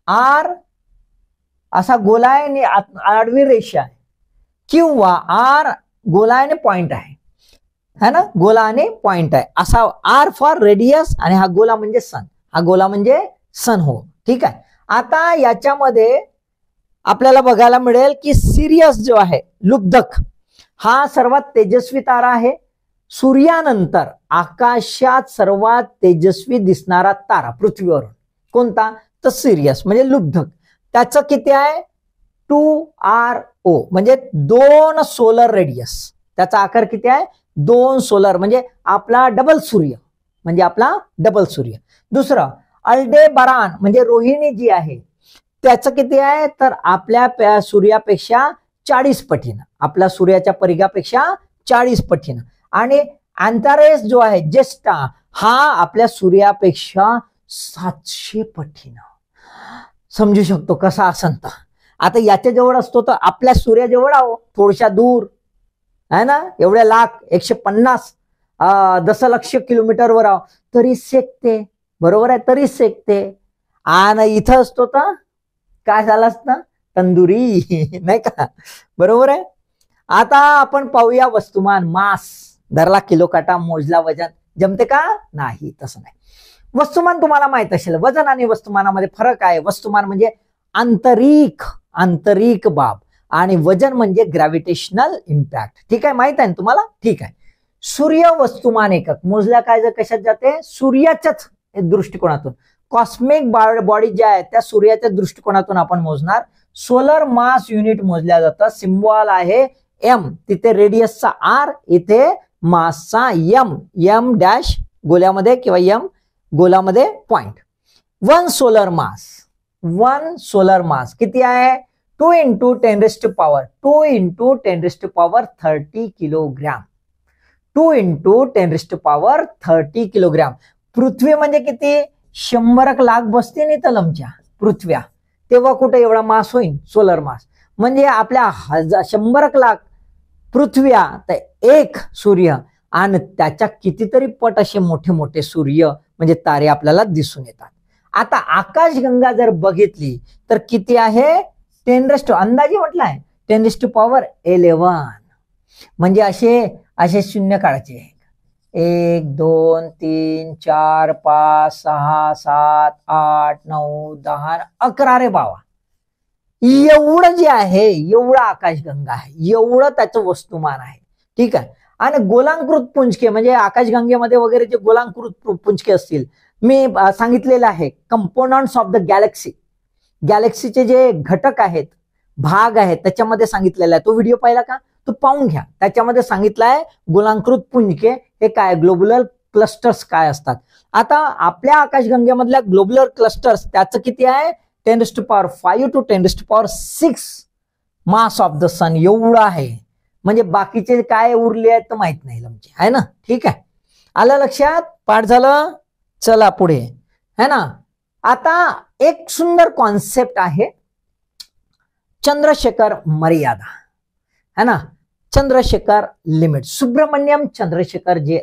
आर असा गोलाने आडवी रेषा आहे, किंवा आर गोलाने पॉइंट आहे है ना, गोलाने पॉइंट आहे असा. आर फॉर रेडियस आणि हा गोला म्हणजे सन, हा गोला म्हणजे सन. हो ठीक आहे. आता याच्यामध्ये आपल्याला बघायला मिळेल की सिरियस जो आहे, लुब्धक, हा सर्वात तेजस्वी तारा आहे. सूर्यानंतर आकाशात सर्वात तेजस्वी दिसणारा तारा पृथ्वीवरून कोणता? तर सिरियस म्हणजे लुब्धक. त्याचं किती आहे? 2RO म्हणजे 2 सोलर रेडियस. त्याचा आकार किती आहे? 2 सोलर म्हणजे आपला डबल सूर्य, म्हणजे आपला डबल सूर्य. दुसरं अल्डेबारान म्हणजे रोहिणी जी आहे, त्याचं किती आहे? तर आपल्या सूर्यापेक्षा 40 पटीनं, आपल्या सूर्याच्या परिघापेक्षा 40 पटीनं. आणि अँटारेस जो आहे, ज्येष्ठा, हा आपल्या सूर्यापेक्षा 700 पटीनं. समजू शकतो कसा असन तर. आता याच्या जवळ असतो तर आपल्या सूर्याजवळ आहो, थोडशा दूर है ना, एवढ्या लाख 150 दशलक्ष किलोमीटरवर आहो तरी सेकते. बरोबर आहे, तरी सेकते. आणि इथं असतो तर काय झालं असतं? तंदुरी नाही का? बरोबर आहे. आता आपण पाहूया वस्तुमान. मास धरला, किलो काटा, मोजला, वजन, जमते का? नाही, तसं नाही. वस्तुमान तुम्हाला माहित असेल. वजन आणि वस्तुमानामध्ये फरक आहे. वस्तुमान म्हणजे आंतरिक बाब आणि वजन म्हणजे ग्रॅव्हिटेशनल इम्पॅक्ट. ठीक आहे, माहित आहे ना तुम्हाला? ठीक आहे. सूर्य वस्तुमान एकक मोजल्या काय कशात जाते, सूर्याच्याच दृष्टिकोनातून. कॉस्मिक बॉडी ज्या आहेत त्या सूर्याच्या दृष्टिकोनातून आपण मोजणार. सोलर मास युनिट मोजल्या जातं. सिम्बॉल आहे एम, तिथे रेडियसचा आर, इथे मासचा एम, एम डॅश गोल्यामध्ये किंवा एम गोलामध्ये पॉइंट. वन सोलर मास किती आहे, 2 × 10⁻² 30 किलोग्राम. 2 × 10⁻30 किलोग्राम. पृथ्वी म्हणजे किती, 100 लाख बसते नाही तलमच्या पृथ्व्या, तेव्हा कुठे एवढा मास होईल सोलर मास. म्हणजे आपल्या 100 लाख पृथ्व्या तर एक सूर्य आणि त्याच्या कितीतरी पट असे मोठे मोठे सूर्य म्हणजे तारे आपल्याला दिसून येतात. आता आकाशगंगा जर बघितली तर किती आहे, 10 अंदाजे म्हटलाय 10⁻11. म्हणजे असे शून्य काढायचे, 1 2 3 4 5 6 7 8 9 10 11 रे बाबा. एवढं जे आहे एवढं आकाशगंगा आहे, एवढं त्याचं वस्तुमान आहे. ठीक आहे. आणि गोलांकृत पुंजके म्हणजे आकाशगंगेमध्ये वगैरे जे गोलांकृत पुंजके असतील, मी सांगितलेलं आहे कंपोनंट्स ऑफ द गॅलेक्सी, गॅलेक्सीचे जे घटक आहेत, भाग आहेत, त्याच्यामध्ये सांगितलेलं आहे. तो व्हिडिओ पाहिला का, तो पाहून घ्या. त्याच्यामध्ये सांगितलं आहे गोलांकृत पुंजके हे काय, ग्लोबुलर क्लस्टर्स काय असतात. आता आपल्या आकाशगंगेमधल्या ग्लोबुलर क्लस्टर्स त्याचं किती आहे, 10⁵ to 10⁶ मास ऑफ द सन एवढं आहे. म्हणजे बाकीचे काय उरले आहेत तर माहित नाही आमचे, आहे ना. ठीक आहे, आलं लक्षात, पाठ झालं. चला पुढे, है ना. आता एक सुंदर कॉन्सेप्ट आहे चंद्रशेखर मर्यादा, है ना, चंद्रशेखर लिमिट. सुब्रमण्यम चंद्रशेखर जे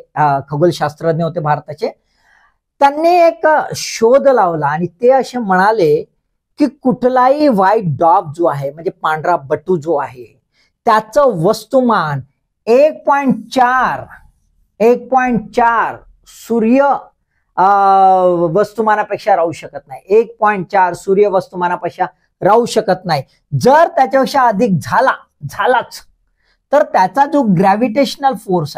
खगोलशास्त्रज्ञ होते भारताचे, त्यांनी एक शोध लावला आणि ते असे म्हणाले की कुठलाही व्हाईट डॉग जो आहे म्हणजे पांढरा बटू जो आहे त्याचं वस्तुमान 1.4 सूर्य वस्तुमानापेक्षा राहू शकत नाही. 1.4 सूर्य वस्तुमानापेक्षा राहू शकत नाही. जर त्याच्यापेक्षा अधिक झालाच तर त्याचा जो ग्रॅव्हिटेशनल फोर्स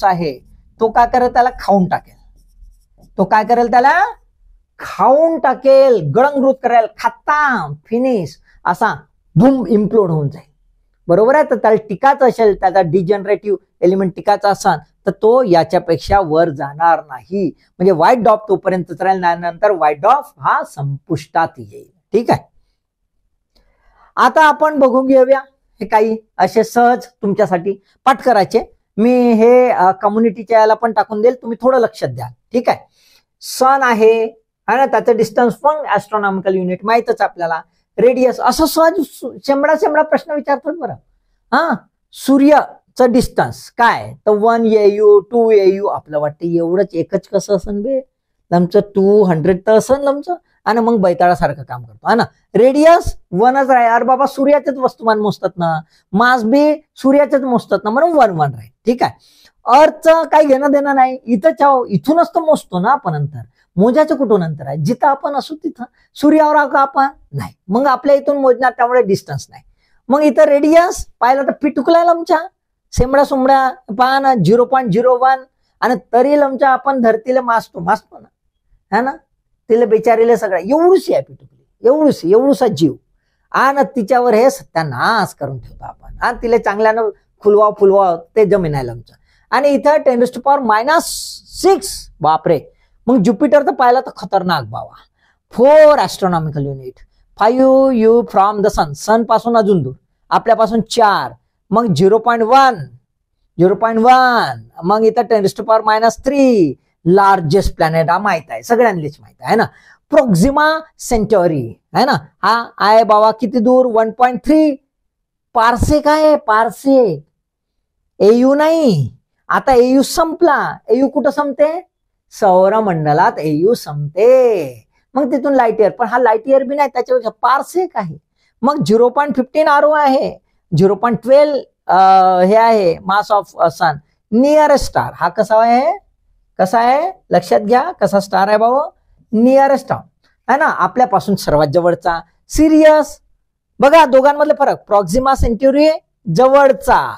आहे तो काय करेल, त्याला खाऊन टाकेल. तो काय करेल, त्याला खाऊन टाकेल, गळंगृत करेल, खतम, फिनिश, असा बूम इम्प्लोड होऊन जाईल. बरोबर आहे. तर त्याला टिकायचं असेल, त्याचा डिजनरेटिव्ह एलिमेंट टिकायचा असेल तर तो याच्यापेक्षा वर जाणार नाही. म्हणजे व्हाईट डॉफ तोपर्यंत राहील, नंतर व्हाईट डॉफ हा संपुष्टात येईल. ठीक आहे. आता आपण बघून घेऊया हे काही असे सहज तुमच्यासाठी पाठ करायचे. मी हे कम्युनिटीच्या याला पण टाकून देईल, तुम्ही थोडं लक्षात द्या. ठीक आहे. सन आहे ना, त्याचं डिस्टन्स पण ऍस्ट्रॉनॉमिकल युनिट माहितच आपल्याला. रेडियस, असं सहज शेंबडा प्रश्न विचारतात बरं. सूर्यचं डिस्टन्स काय, तर 1 AU 2 AU. आपलं वाटतं एवढंच, एकच कसं असन बे, आमचं 200 तर असन आमचं, आणि मग बैताळासारखं काम करतो, है ना. रेडियस 1च राहील. अरे बाबा सूर्याचेच वस्तुमान मोजतात ना, मास बी सूर्याचेच मोजतात ना, म्हणून 1 राहील. ठीक आहे. अर्थचं काही घेणं देणं नाही. इथूनच तर मोजतो ना आपण. अंतर मोजायचं कुठून अंतर आहे, जिथं आपण असू तिथं. सूर्यावर आहो का आपण, नाही, मग आपल्या इथून मोजणार, त्यामुळे डिस्टन्स नाही. मग इथं रेडियस पाहिलं तर पिटुकला आमच्या सेंबड्या सोंबड्या पहा ना, 0.01. आणि तरी आमच्या आपण धरतीला मासतो ना, है ना. तिला बेचारीला सगळं एवढूशी आहे पिटुकली, एवढूसा जीव, आणि तिच्यावर हे सत्यानाश करून ठेवतो आपण. आणि तिला चांगल्यानं फुलवा ते जमीन आहे आमचं. आणि इथं 10⁻⁶. बापरे. मग ज्युपिटर तर पाहिला तर खतरनाक बाबा. 4 ऍस्ट्रॉनॉमिकल युनिट, 5 U फ्रॉम द सन पासून अजून दूर, आपल्यापासून 4. मग 0.1. मग इथं 10⁻³ लार्जेस्ट प्लॅनेट, हा माहित आहे, सगळ्यांनीच माहित आहे ना. प्रोक्झिमा सेंटॉरी आहे ना, हा आहे बाबा किती दूर, 1.3 पारसेक आहे. पारसेक, AU नाही. आता AU संपला. AU कुठं संपते, सौरमंडलात AU संपते. मग तिथून लाईट इयर, पण हा लाईट इयर बी नाही, त्याच्यापेक्षा पारसेक आहे. मग 0.15 RO आहे. 0.12 हे आहे mass of sun. Nearest star, हा कसा आहे लक्षात घ्या, कसा स्टार आहे भाऊ, नियरेस्ट स्टार आहे ना, आपल्यापासून सर्वात जवळचा. सिरियस, बघा दोघांमधले फरक, प्रॉक्झिमा सेंच्युरी जवळचा.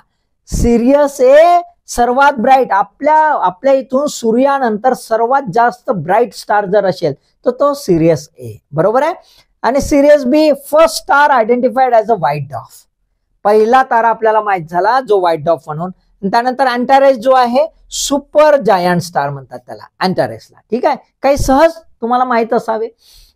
सिरियस ए सर्वात ब्राईट, आपल्या इथून सूर्यानंतर सर्वात जास्त ब्राईट स्टार जर असेल तर तो सिरियस ए, बरोबर आहे. आणि Sirius B first star identified as a white dwarf, पहिला तारा आपल्याला माहित झाला जो व्हाईट डॉर्फ म्हणून. त्यानंतर अँटारेस जो आहे सुपर जायंट स्टार म्हणतात त्याला, अँटारेसला. ठीक आहे, काही सहज तुम्हाला माहित असावे,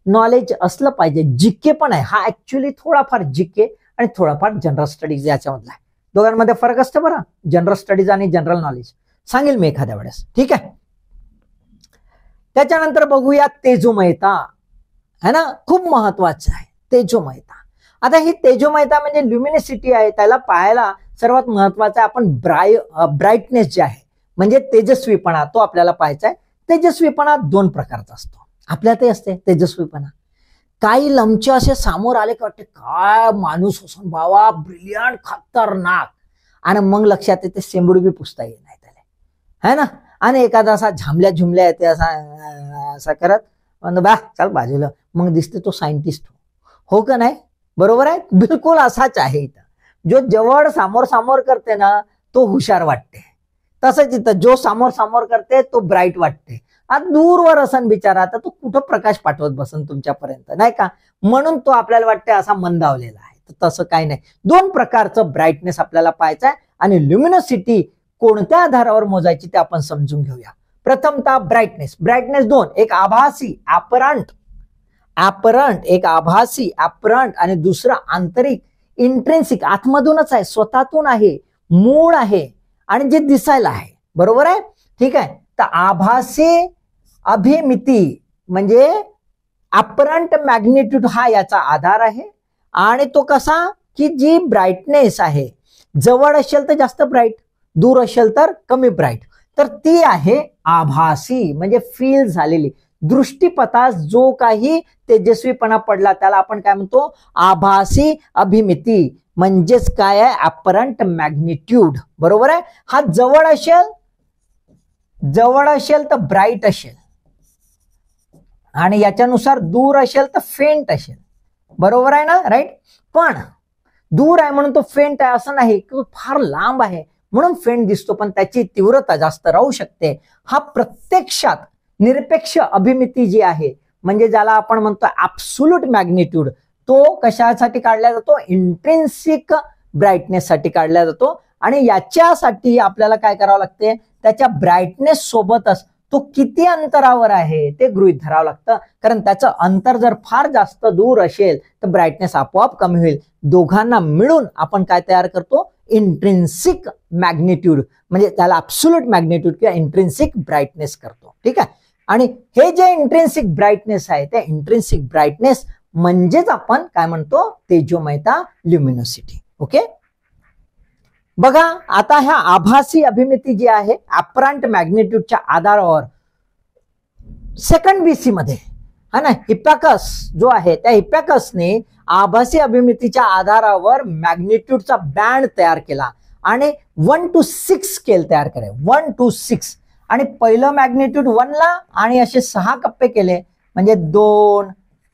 नॉलेज असलं पाहिजे. जीके पण आहे हा, ऍक्च्युली थोडाफार जीके आणि थोडाफार जनरल स्टडीज याच्यामधला आहे. दोघांमध्ये फरक असतो बरं, जनरल स्टडीज आणि जनरल नॉलेज, सांगेल मी एखाद्या वेळेस. ठीक आहे, त्याच्यानंतर बघूया तेजोमयता, है ना, खूप महत्वाचं आहे तेजोमयता. आता ही तेजोमयता म्हणजे ल्युमिनिसिटी आहे, त्याला पाहायला सर्वात महत्वाचं आपण ब्राईटनेस जे आहे म्हणजे तेजस्वीपणा, तो आपल्याला पाहायचा आहे. तेजस्वीपणा दोन प्रकारचा असतो, आपल्या ते असते तेजस्वीपणा. काही लमचे असे समोर आले की वाटते काय माणूस असून बाबा, ब्रिलियंट, खतरनाक, आणि मग लक्षात येते शेंबूड बी पुसता येत नाही त्याला, है ना. आणि एखादा असा झांबल्या झुमल्या येते असा करत बा चाल बाजूला, मग दिसते तो सायंटिस्ट हो का नाही, बरोबर आहे. बिलकुल असाच आहे इथं. जो जवळ समोर करते ना तो हुशार वाटते, तसंच इथं जो समोर करते तो ब्राईट वाटते. आता दूरवर असन बिचारा, तर तो कुठं प्रकाश पाठवत बसन तुमच्यापर्यंत, नाही का, म्हणून तो आपल्याला वाटते असा मंदावलेला आहे. तर तसं काही नाही, दोन प्रकारचं ब्राईटनेस आपल्याला पाहायचं आहे. आणि ल्युमिनोसिटी कोणत्या आधारावर मोजायची ते आपण समजून घेऊया. प्रथमतः ब्राईटनेस दोन, एक आभासी ऍपरंट, एक आभासी ऍपरंट, आणि दुसरं आंतरिक इंट्रिन्सिक, आतमधूनच आहे, स्वतःतून आहे, मूळ आहे आणि जे दिसायला आहे, बरोबर आहे. ठीक आहे, तर आभासी अभिमिती म्हणजे अपरंट मॅग्निट्यूड हा याचा आधार आहे. आणि तो कसा की जी ब्राईटनेस आहे जवळ असेल तर जास्त ब्राईट, दूर असेल तर कमी ब्राईट, तर ती आहे आभासी म्हणजे फील झालेली. दृष्टीपथास जो काही तेजस्वीपणा पडला त्याला आपण काय म्हणतो, आभासी अभिमिती, म्हणजेच काय आहे, अपरंट मॅग्निट्यूड, बरोबर आहे. हा जवळ असेल तर ब्राईट असेल, आणि याच्यानुसार दूर असेल तर फेंट असेल, बरोबर आहे ना, राईट. पण दूर आहे म्हणून तो फेंट आहे असं नाही, की फार लांब आहे म्हणून फेंट दिसतो, पण त्याची तीव्रता जास्त राहू शकते. हा प्रत्यक्षात निरपेक्ष अभिमिती जी आहे म्हणजे ज्याला आपण म्हणतो ऍब्सोल्यूट मॅग्निट्यूड, तो कशासाठी काढला जातो, इंट्रिन्सिक ब्राईटनेस साठी काढला जातो. आणि याच्यासाठी आपल्याला काय करावं लागते, त्याच्या ब्राईटनेस सोबतच तो किती अंतरावर आहे ते गृहीत धरावं लागतं. कारण त्याचं अंतर जर फार जास्त दूर असेल तर ब्राईटनेस आपोआप कमी होईल. दोघांना मिळून आपण काय तयार करतो, इंट्रिन्सिक मॅग्निट्यूड, म्हणजे त्याला ऍब्सोल्यूट मॅग्निट्यूड किंवा इंट्रिन्सिक ब्राईटनेस करतो. ठीक आहे, आणि हे जे इंट्रिन्सिक ब्राईटनेस आहे ते इंट्रिन्सिक ब्राईटनेस म्हणजेच आपण काय म्हणतो, तेजोमयता, ल्युमिनोसिटी. ओके, बघा आता ह्या आभासी अभिमिती जी आहे अपरंट मॅग्निट्यूडच्या आधारावर सेकंड BC मध्ये है ना, हिप्पॅकस जो आहे त्या हिप्पॅकसने आभासी अभिमितीच्या आधारावर मॅग्निट्यूडचा बँड तयार केला आणि 1 to 6 स्केल तयार केले, 1 to 6. आणि पहिलं मॅग्निट्यूड 1 ला आणि असे 6 कप्पे केले, म्हणजे 2,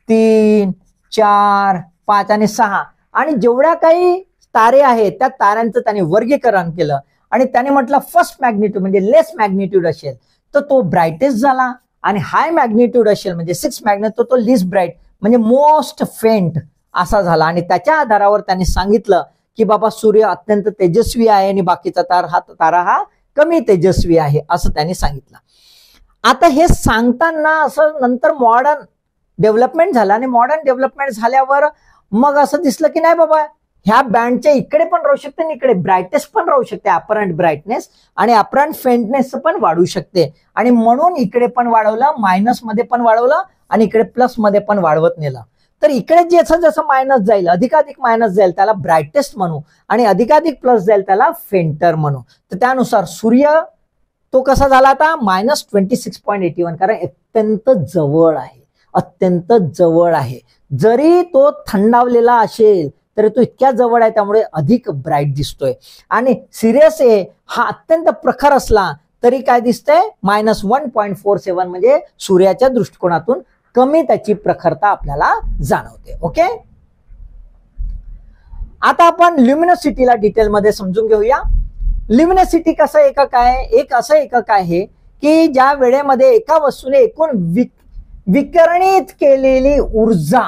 3, 4, 5 आणि 6. आणि जेवढ्या काही तारे आहेत त्या ताऱ्यांचं त्याने वर्गीकरण केलं आणि त्याने म्हटलं फर्स्ट मॅग्निट्यूड म्हणजे लेस मॅग्निट्यूड असेल तर तो ब्राईटेस्ट झाला, आणि हाय मॅग्निट्यूड असेल म्हणजे 6 मॅग्निट्यूड तो लिस्ट ब्राईट म्हणजे मोस्ट फेंट असा झाला. आणि त्याच्या आधारावर त्याने सांगितलं की बाबा सूर्य अत्यंत तेजस्वी आहे आणि बाकीचा तारा हा कमी तेजस्वी आहे असं त्यांनी सांगितलं. आता हे सांगताना असं नंतर मॉडर्न डेव्हलपमेंट झालं, आणि मॉडर्न डेव्हलपमेंट झाल्यावर मग असं दिसलं की नाही बाबा ह्या बँडच्या इकडे पण राहू शकते आणि इकडे ब्राईटनेस पण राहू शकते, अपरंट ब्राईटनेस, आणि अपरंट फेंटनेस पण वाढू शकते. आणि म्हणून इकडे पण वाढवलं, मायनस मध्ये पण वाढवलं आणि इकडे प्लस मध्ये पण वाढवत नेलं. तर इकडे जसं जसं मायनस जाईल, अधिकाधिक मायनस जाईल त्याला ब्राईटेस्ट म्हणू, आणि अधिकाधिक प्लस जाईल त्याला फेंटर म्हणू. तर त्यानुसार सूर्य तो कसा झाला आता -26.81, कारण अत्यंत जवळ आहे, अत्यंत जवळ आहे. जरी तो थंडावलेला असेल तरी तो इतक्या जवळ आहे त्यामुळे अधिक ब्राईट दिसतोय. आणि सिरियस ए हा अत्यंत प्रखर असला तरी काय दिसतंय -1.47, म्हणजे सूर्याच्या दृष्टिकोनातून कमी त्याची प्रखरता आपल्याला जाणवते. ओके, आता आपण ल्युमिनोसिटीला डिटेलमध्ये समजून घेऊया. ल्युमिनोसिटी कसं एकक आहे? एक असं एकक आहे की ज्या वेळेमध्ये एका वस्तूने एकूण विकरणित केलेली ऊर्जा,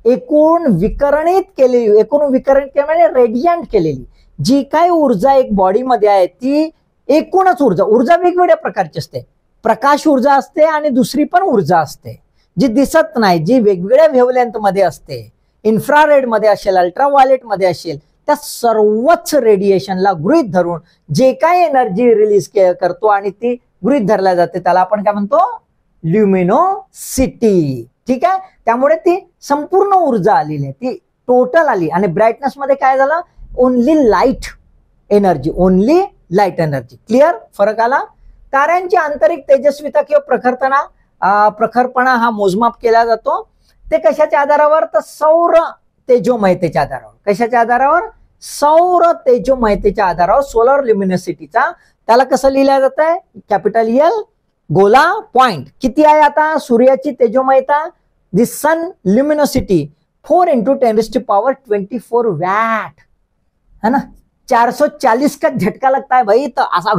एकूण विकरणित म्हणजे रेडियंट केलेली जी काही ऊर्जा एक बॉडीमध्ये आहे ती एकूणच ऊर्जा वेगवेगळ्या प्रकारची असते. प्रकाश ऊर्जा असते आणि दुसरी पण ऊर्जा असते जी दिसत नाही, जी वेगवेगळ्या वेव्हलेंथ मध्ये असते. इन्फ्रारेड मध्ये असेल, अल्ट्राव्हायोलेट मध्ये असेल, त्या सर्वच रेडिएशनला गृहीत धरून जे काही एनर्जी रिलीज करतो आणि ती गृहीत धरल्या जाते त्याला आपण काय म्हणतो? ल्युमिनोसिटी. ठीक आहे. त्यामुळे ती संपूर्ण ऊर्जा आलेली आहे, ती टोटल आली. आणि ब्राईटनेस मध्ये काय झालं? Only light energy. क्लिअर? फरक आला? ताऱ्यांची आंतरिक तेजस्विता किंवा प्रखरपणा हा मोजमाप केला जातो. ते कशाच्या आधारावर? तर सौर तेजोमयतेच्या आधारावर. कशाच्या आधारावर? सौर तेजोमयतेच्या आधारावर सोलर ल्युमिनोसिटीचा. त्याला कसं लिहिलं जात आहे? कॅपिटल एल गोला पॉइंट. किती आहे आता सूर्याची तेजोमयता? दी सन ल्युमिनोसिटी 4 × 10⁻24 वॅट है ना. 440 का झटका लगता है भाई. तर असा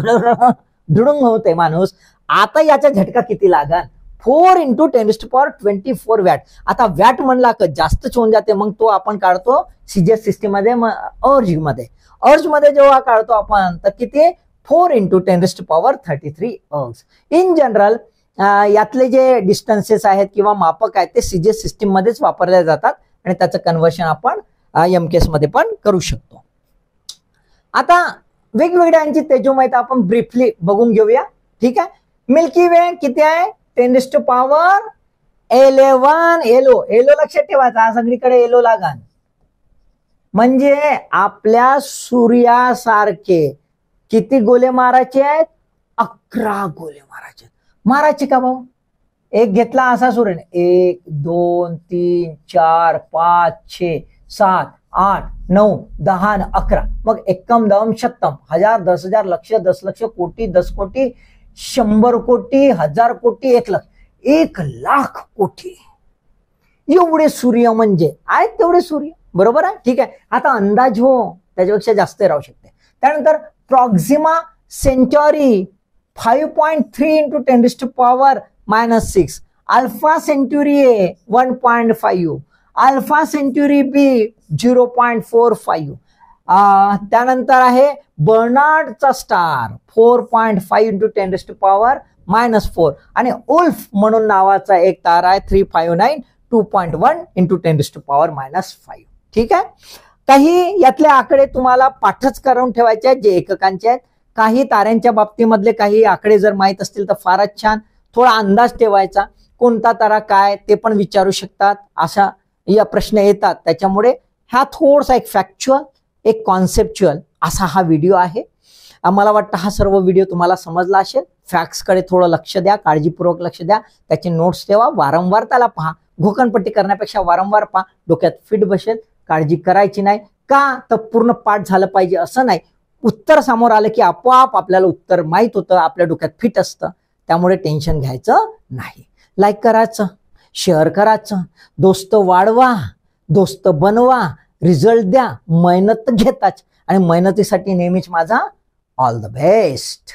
धुडुंग होते माणूस. आता याचा झटका किती लागल? 4 × 10⁻24 वॅट. आता वॅट म्हणला का जास्तच होऊन जाते, मग तो आपण काढतो सीजीएस सिस्टीम मध्ये, अर्ज मध्ये जेव्हा काढतो आपण तर किती? 4 × 10⁻33 अर्ज. इन जनरल यातले जे डिस्टन्सेस आहेत किंवा मापक आहेत ते सीजीएस सिस्टीम मध्येच वापरले जातात आणि त्याचं कन्व्हर्शन आपण एमकेएस मध्ये पण करू शकतो. आता वेगवेगळ्यांची तेजोमयता आपण ब्रीफली बघून घेऊया. ठीक आहे. मिल्की वे किती आहे? 10⁻11. एलो लक्षात ठेवायचा, हा सगळीकडे एलो लागण. म्हणजे आपल्या सूर्यासारखे किती गोले मारायचे आहेत? 11 गोले मारायचे का भाऊ? एक घेतला असा सूर्याने 1 2 3 4 5 6 7 8 9 10 11. मग एकम दम शतम, हजार, 10,000, लक्ष, 10 लक्ष, कोटी, 10 कोटी, 100 कोटी, 1000 कोटी, 1 लाख, 1 लाख कोटी एवढे सूर्य म्हणजे आहेत तेवढे सूर्य. बरोबर आहे. ठीक आहे. आता अंदाज हो त्याच्यापेक्षा जास्त राहू शकते. त्यानंतर Proxima Centauri 5.3 × 10⁻⁻6. Alpha Centauri A 1.5. Alpha Centauri B 0.45. त्यानंतर आहे बर्नार्डचा स्टार 4.5 × 10⁻⁻4. आणि उल्फ म्हणून नावाचा एक तारा आहे 359 2.1 × 10⁻⁻5. ठीक आहे. काही यातले आकडे तुम्हाला पाठच करून ठेवायचे आहेत जे एककांचे आहेत. काही ताऱ्यांच्या बाबतीमधले काही आकडे जर माहित असतील तर फारच छान. थोडा अंदाज ठेवायचा, कोणता तारा काय ते पण विचारू शकतात, अशा या प्रश्न येतात. त्याच्यामुळे हा थोडासा एक फॅक्च्युअल एक कॉन्सेप्च्युअल असा हा व्हिडिओ आहे. मला वाटतं हा सर्व व्हिडिओ तुम्हाला समजला असेल. फॅक्ट्सकडे थोडं लक्ष द्या, काळजीपूर्वक लक्ष द्या, त्याचे नोट्स ठेवा, वारंवार त्याला पहा. घोकणपट्टी करण्यापेक्षा वारंवार पहा, डोक्यात फिट बसेल. काळजी करायची नाही. का तर पूर्ण पाठ झालं पाहिजे असं नाही. उत्तर समोर आलं की आपोआप आपल्याला उत्तर माहित होतं, आपल्या डोक्यात फिट असतं. त्यामुळे टेन्शन घ्यायचं नाही. लाईक करायचं, शेअर करायचं, दोस्त वाढवा, दोस्त बनवा, रिझल्ट द्या, मेहनत घेताच आणि मेहनतीसाठी नेहमीच माझा ऑल द बेस्ट.